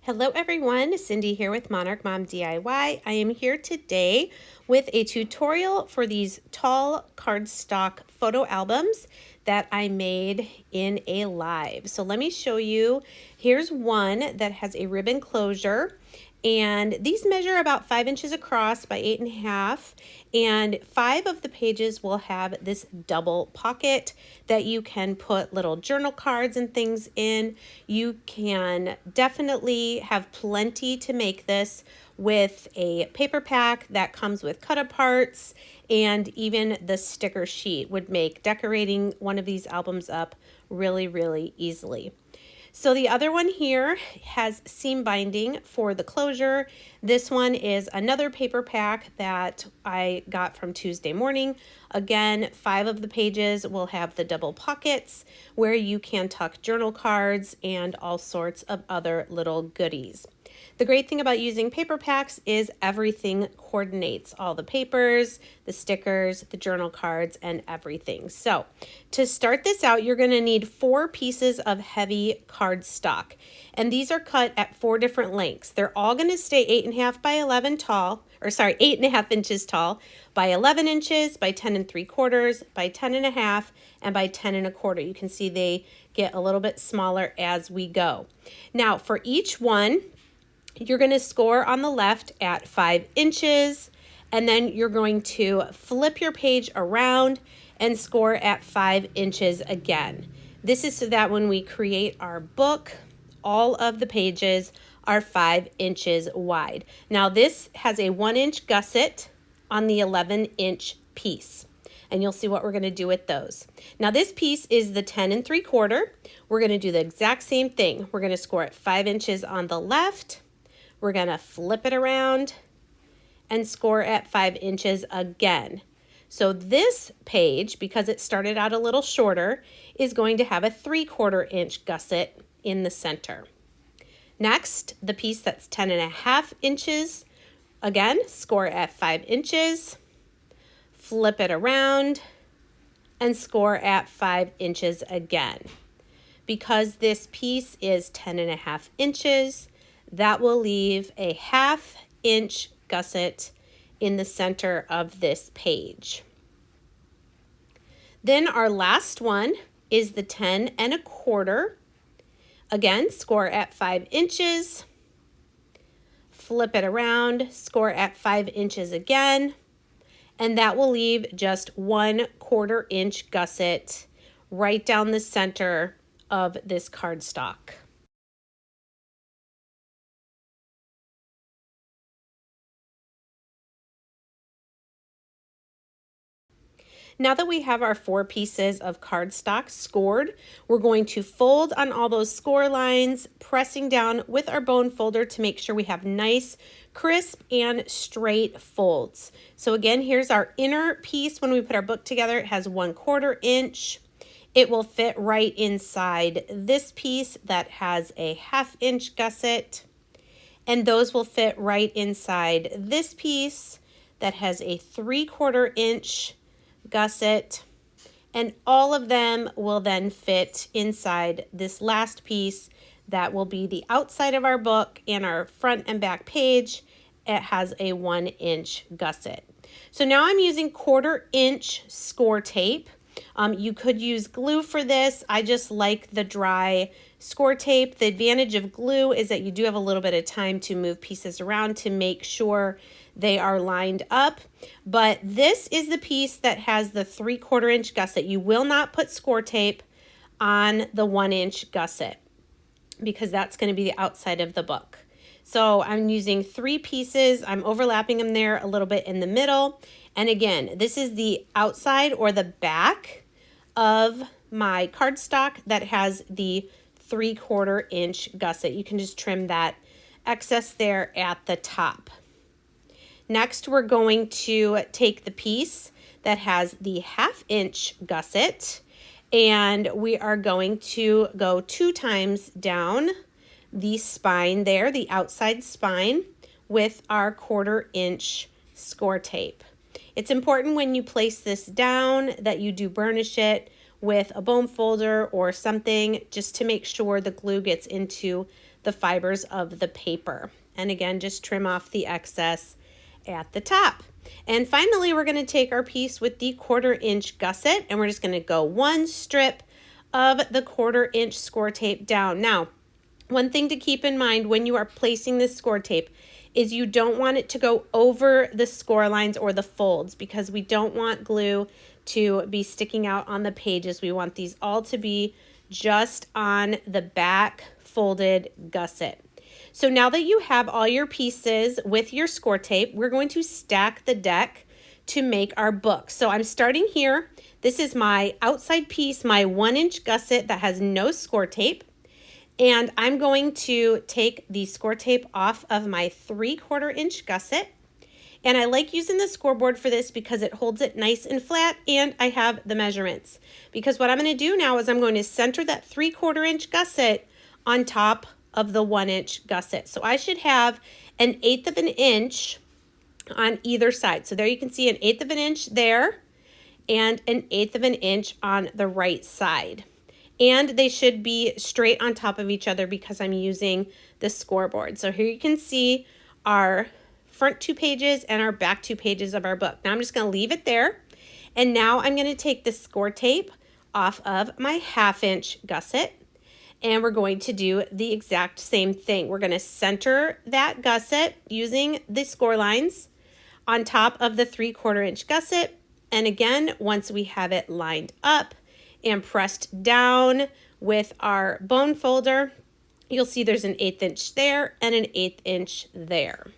Hello everyone, Cindy here with Monarch Mom DIY. I am here today with a tutorial for these tall cardstock photo albums that I made in a live. So let me show you. Here's one that has a ribbon closure, and these measure about 5 inches across by 8.5, and 5 of the pages will have this double pocket that you can put little journal cards and things in. You can definitely have plenty to make this with a paper pack that comes with cut aparts, and even the sticker sheet would make decorating one of these albums up really easily. So the other one here has seam binding for the closure. This one is another paper pack that I got from Tuesday morning. Again, 5 of the pages will have the double pockets where you can tuck journal cards and all sorts of other little goodies. The great thing about using paper packs is everything coordinates, all the papers, the stickers, the journal cards, and everything. So to start this out, you're going to need 4 pieces of heavy cardstock, and these are cut at 4 different lengths. They're all going to stay 8.5 by 11 tall, or sorry, 8.5 inches tall by 11 inches by 10 3/4 by 10.5 and by 10 1/4. You can see they get a little bit smaller as we go. Now for each one, you're going to score on the left at 5 inches, and then you're going to flip your page around and score at 5 inches again. This is so that when we create our book, all of the pages are 5 inches wide. Now this has a 1-inch gusset on the 11-inch piece, and you'll see what we're going to do with those. Now this piece is the 10 3/4. We're going to do the exact same thing. We're going to score at 5 inches on the left. We're going to flip it around and score at 5 inches again. So this page, because it started out a little shorter, is going to have a 3/4 inch gusset in the center. Next, the piece that's 10.5 inches, again, score at 5 inches, flip it around, and score at 5 inches again. Because this piece is 10.5 inches, that will leave a 1/2 inch gusset in the center of this page. Then our last one is the 10 1/4. Again, score at 5 inches, flip it around, score at 5 inches again, and that will leave just 1/4 inch gusset right down the center of this cardstock. Now that we have our 4 pieces of cardstock scored, we're going to fold on all those score lines, pressing down with our bone folder to make sure we have nice, crisp, and straight folds. So again, here's our inner piece. When we put our book together, it has 1/4 inch. It will fit right inside this piece that has a 1/2 inch gusset, and those will fit right inside this piece that has a 3/4 inch gusset, and all of them will then fit inside this last piece that will be the outside of our book and our front and back page. It has a 1-inch gusset. So now I'm using 1/4 inch score tape. You could use glue for this. I just like the dry score tape. The advantage of glue is that you do have a little bit of time to move pieces around to make sure they are lined up. But this is the piece that has the 3/4 inch gusset. You will not put score tape on the 1-inch gusset because that's going to be the outside of the book. So I'm using 3 pieces. I'm overlapping them there a little bit in the middle. And again, this is the outside or the back of my cardstock that has the 3/4 inch gusset. You can just trim that excess there at the top. Next, we're going to take the piece that has the 1/2 inch gusset, and we are going to go 2 times down the spine there, the outside spine, with our 1/4 inch score tape. It's important when you place this down that you do burnish it with a bone folder or something just to make sure the glue gets into the fibers of the paper. And again, just trim off the excess at the top. And finally, we're going to take our piece with the 1/4 inch gusset, and we're just going to go one strip of the 1/4 inch score tape down. Now, one thing to keep in mind when you are placing this score tape is you don't want it to go over the score lines or the folds, because we don't want glue to be sticking out on the pages. We want these all to be just on the back folded gusset. So now that you have all your pieces with your score tape, we're going to stack the deck to make our book. So I'm starting here. This is my outside piece, my 1 inch gusset that has no score tape. And I'm going to take the score tape off of my 3/4 inch gusset. And I like using the scoreboard for this because it holds it nice and flat, and I have the measurements. Because what I'm going to do now is I'm going to center that 3/4 inch gusset on top of the 1 inch gusset. So I should have 1/8 of an inch on either side. So there you can see 1/8 of an inch there and 1/8 of an inch on the right side. And they should be straight on top of each other because I'm using the scoreboard. So here you can see our front 2 pages and our back 2 pages of our book. Now I'm just going to leave it there. And now I'm going to take the score tape off of my 1/2 inch gusset. And we're going to do the exact same thing. We're going to center that gusset using the score lines on top of the 3/4 inch gusset. And again, once we have it lined up and pressed down with our bone folder, you'll see there's 1/8 inch there and 1/8 inch there.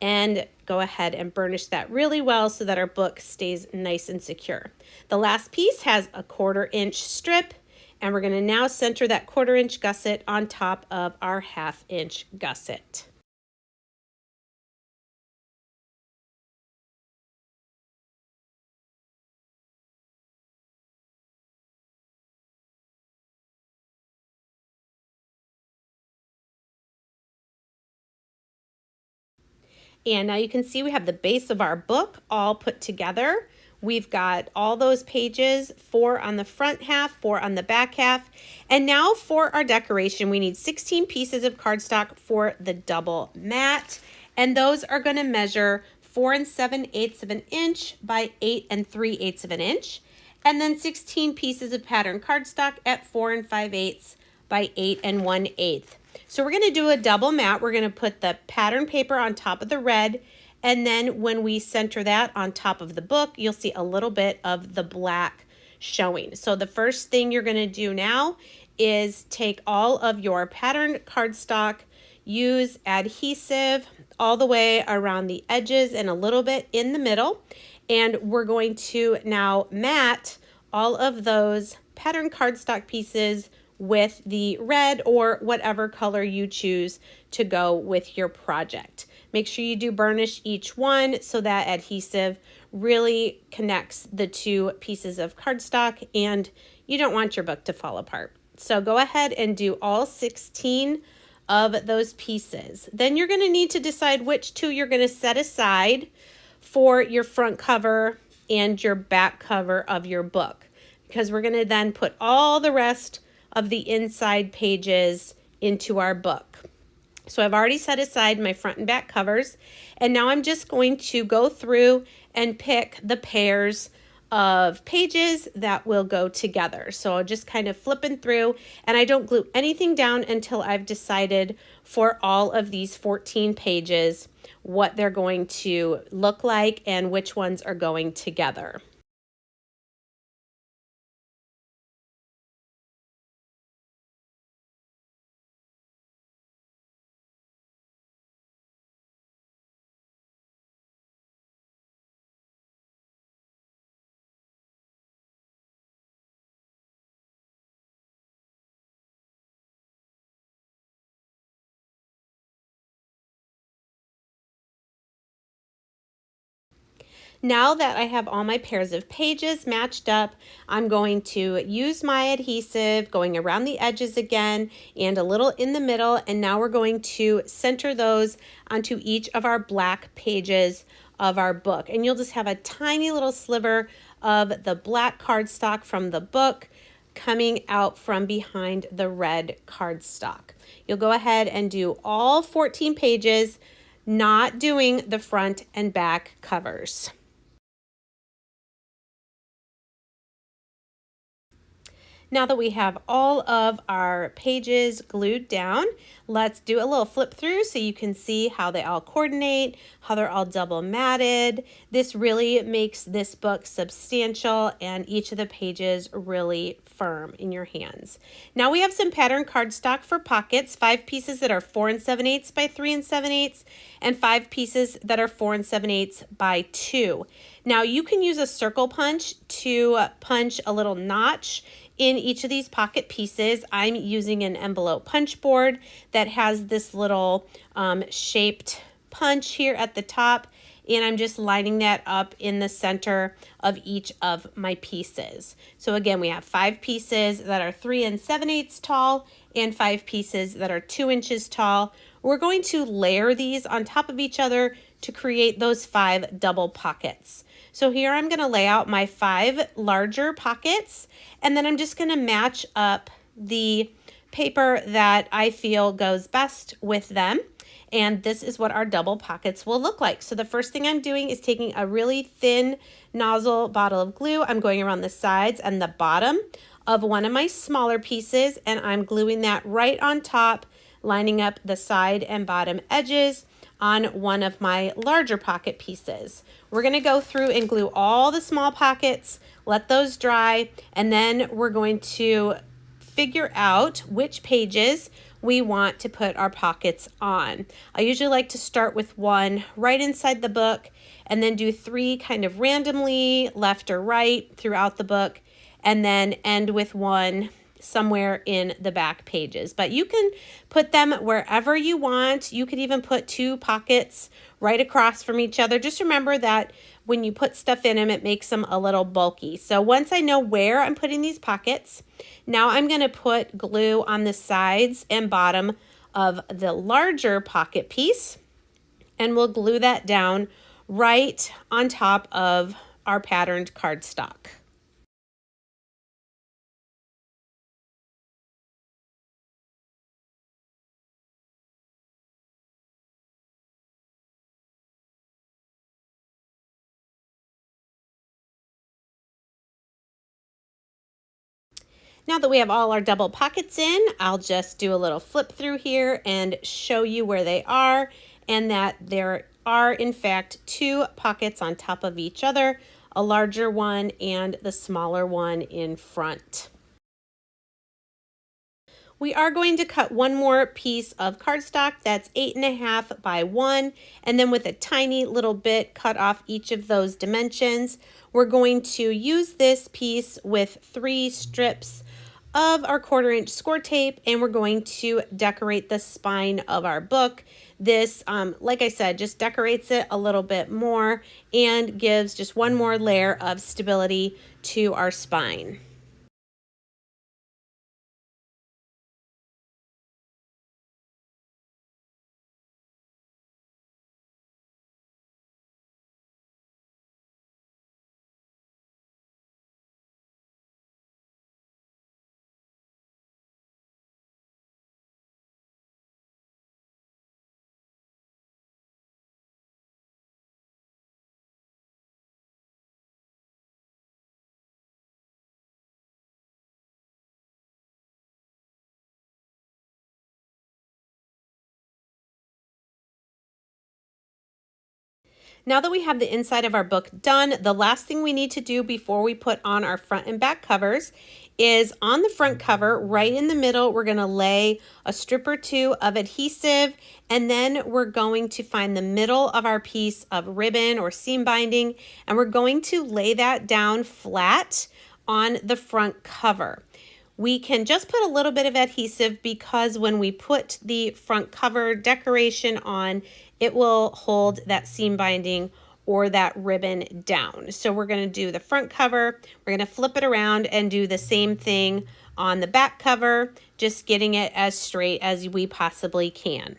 And go ahead and burnish that really well so that our book stays nice and secure. The last piece has a 1/4 inch strip, and we're going to now center that 1/4 inch gusset on top of our 1/2 inch gusset. And now you can see we have the base of our book all put together. We've got all those pages, 4 on the front half, 4 on the back half. And now for our decoration, we need 16 pieces of cardstock for the double mat. And those are going to measure 4 7/8 of an inch by 8 3/8 of an inch. And then 16 pieces of pattern cardstock at 4 5/8 by 8 1/8. So we're going to do a double mat. We're going to put the pattern paper on top of the red, and then when we center that on top of the book, you'll see a little bit of the black showing. So the first thing you're going to do now is take all of your pattern cardstock, use adhesive all the way around the edges and a little bit in the middle, and we're going to now mat all of those pattern cardstock pieces with the red or whatever color you choose to go with your project. Make sure you do burnish each one so that adhesive really connects the 2 pieces of cardstock and you don't want your book to fall apart. So go ahead and do all 16 of those pieces. Then you're going to need to decide which 2 you're going to set aside for your front cover and your back cover of your book, because we're going to then put all the rest of the inside pages into our book. So I've already set aside my front and back covers, and now I'm just going to go through and pick the pairs of pages that will go together. So I'll just kind of flipping through, and I don't glue anything down until I've decided for all of these 14 pages what they're going to look like and which ones are going together. Now that I have all my pairs of pages matched up, I'm going to use my adhesive going around the edges again and a little in the middle, and now we're going to center those onto each of our black pages of our book. And you'll just have a tiny little sliver of the black cardstock from the book coming out from behind the red cardstock. You'll go ahead and do all 14 pages, not doing the front and back covers. Now that we have all of our pages glued down, let's do a little flip through so you can see how they all coordinate, how they're all double matted. This really makes this book substantial and each of the pages really firm in your hands. Now we have some pattern cardstock for pockets, 5 pieces that are 4 7/8 by 3 7/8, and 5 pieces that are 4 7/8 by 2. Now you can use a circle punch to punch a little notch in each of these pocket pieces. I'm using an envelope punch board that has this little shaped punch here at the top, and I'm just lining that up in the center of each of my pieces. So again, we have 5 pieces that are 3 7/8 tall and 5 pieces that are 2 inches tall. We're going to layer these on top of each other to create those 5 double pockets. So here I'm going to lay out my 5 larger pockets, and then I'm just going to match up the paper that I feel goes best with them. And this is what our double pockets will look like. So the first thing I'm doing is taking a really thin nozzle bottle of glue. I'm going around the sides and the bottom of one of my smaller pieces, and I'm gluing that right on top, lining up the side and bottom edges on one of my larger pocket pieces. We're going to go through and glue all the small pockets, let those dry, and then we're going to figure out which pages we want to put our pockets on. I usually like to start with one right inside the book and then do 3 kind of randomly left or right throughout the book, and then end with one somewhere in the back pages. But you can put them wherever you want. You could even put 2 pockets right across from each other. Just remember that when you put stuff in them, it makes them a little bulky. So once I know where I'm putting these pockets, now I'm going to put glue on the sides and bottom of the larger pocket piece, and we'll glue that down right on top of our patterned cardstock. Now that we have all our double pockets in, I'll just do a little flip through here and show you where they are, and that there are in fact 2 pockets on top of each other, a larger one and the smaller one in front. We are going to cut one more piece of cardstock that's 8.5 by 1, and then with a tiny little bit cut off each of those dimensions. We're going to use this piece with 3 strips of our 1/4 inch score tape, and we're going to decorate the spine of our book. This, like I said, just decorates it a little bit more and gives just one more layer of stability to our spine. Now that we have the inside of our book done, the last thing we need to do before we put on our front and back covers is on the front cover, right in the middle, we're going to lay a strip or 2 of adhesive, and then we're going to find the middle of our piece of ribbon or seam binding, and we're going to lay that down flat on the front cover. We can just put a little bit of adhesive because when we put the front cover decoration on, it will hold that seam binding or that ribbon down. So we're going to do the front cover, we're going to flip it around and do the same thing on the back cover, just getting it as straight as we possibly can.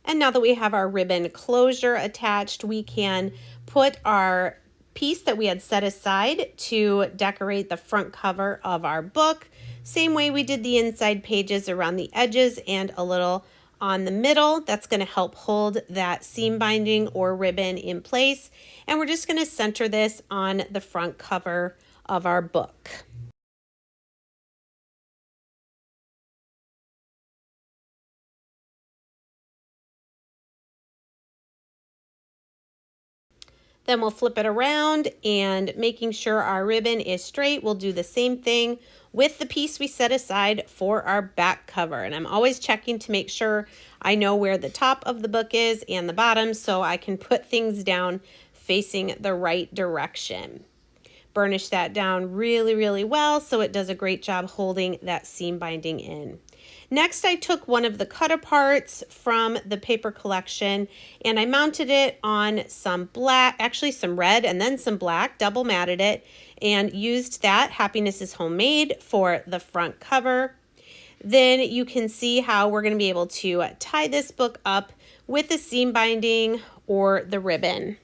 And now that we have our ribbon closure attached, we can put our piece that we had set aside to decorate the front cover of our book. Same way we did the inside pages around the edges and a little on the middle. That's going to help hold that seam binding or ribbon in place. And we're just going to center this on the front cover of our book. Then we'll flip it around, and making sure our ribbon is straight, we'll do the same thing with the piece we set aside for our back cover. And I'm always checking to make sure I know where the top of the book is and the bottom so I can put things down facing the right direction. Burnish that down really, really well so it does a great job holding that seam binding in. Next, I took one of the cut aparts from the paper collection and I mounted it on some black, actually some red and then some black, double matted it, and used that Happiness is Homemade for the front cover. Then you can see how we're going to be able to tie this book up with the seam binding or the ribbon.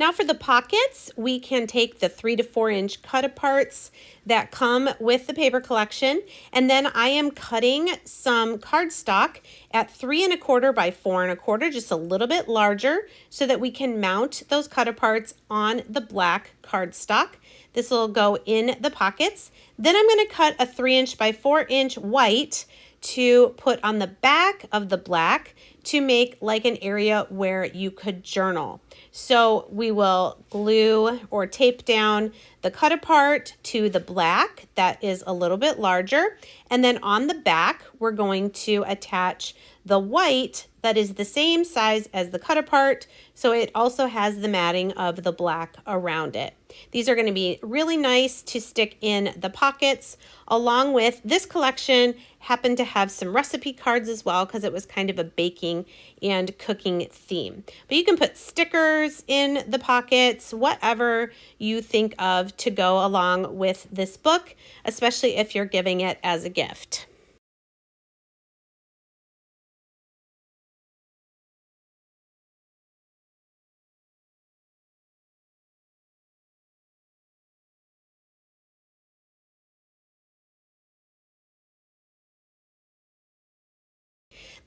Now for the pockets, we can take the 3 to 4 inch cut aparts that come with the paper collection, and then I am cutting some cardstock at 3 1/4 by 4 1/4, just a little bit larger, so that we can mount those cut aparts on the black cardstock. This will go in the pockets. Then I'm going to cut a 3 inch by 4 inch white to put on the back of the black to make like an area where you could journal. So we will glue or tape down the cut apart to the black that is a little bit larger. And then on the back, we're going to attach the white that is the same size as the cut apart, so it also has the matting of the black around it. These are going to be really nice to stick in the pockets. Along with this collection happened to have some recipe cards as well because it was kind of a baking and cooking theme. But you can put stickers in the pockets, whatever you think of to go along with this book, especially if you're giving it as a gift.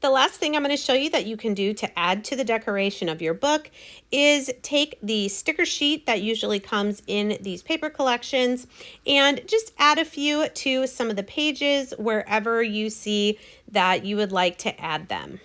The last thing I'm going to show you that you can do to add to the decoration of your book is take the sticker sheet that usually comes in these paper collections and just add a few to some of the pages wherever you see that you would like to add them.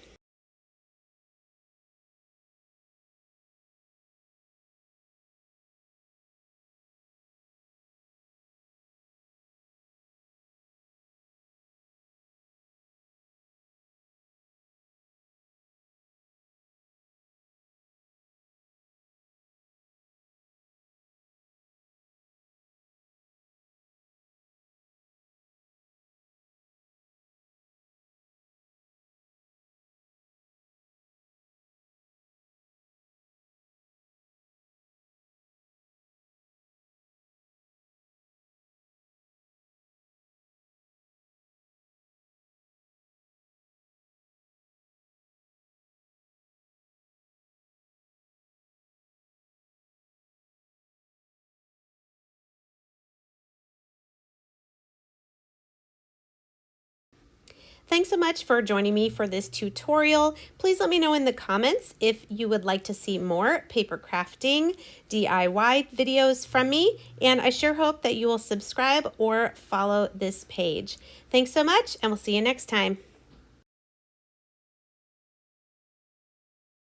Thanks so much for joining me for this tutorial. Please let me know in the comments if you would like to see more paper crafting DIY videos from me, and I sure hope that you will subscribe or follow this page. Thanks so much, and we'll see you next time.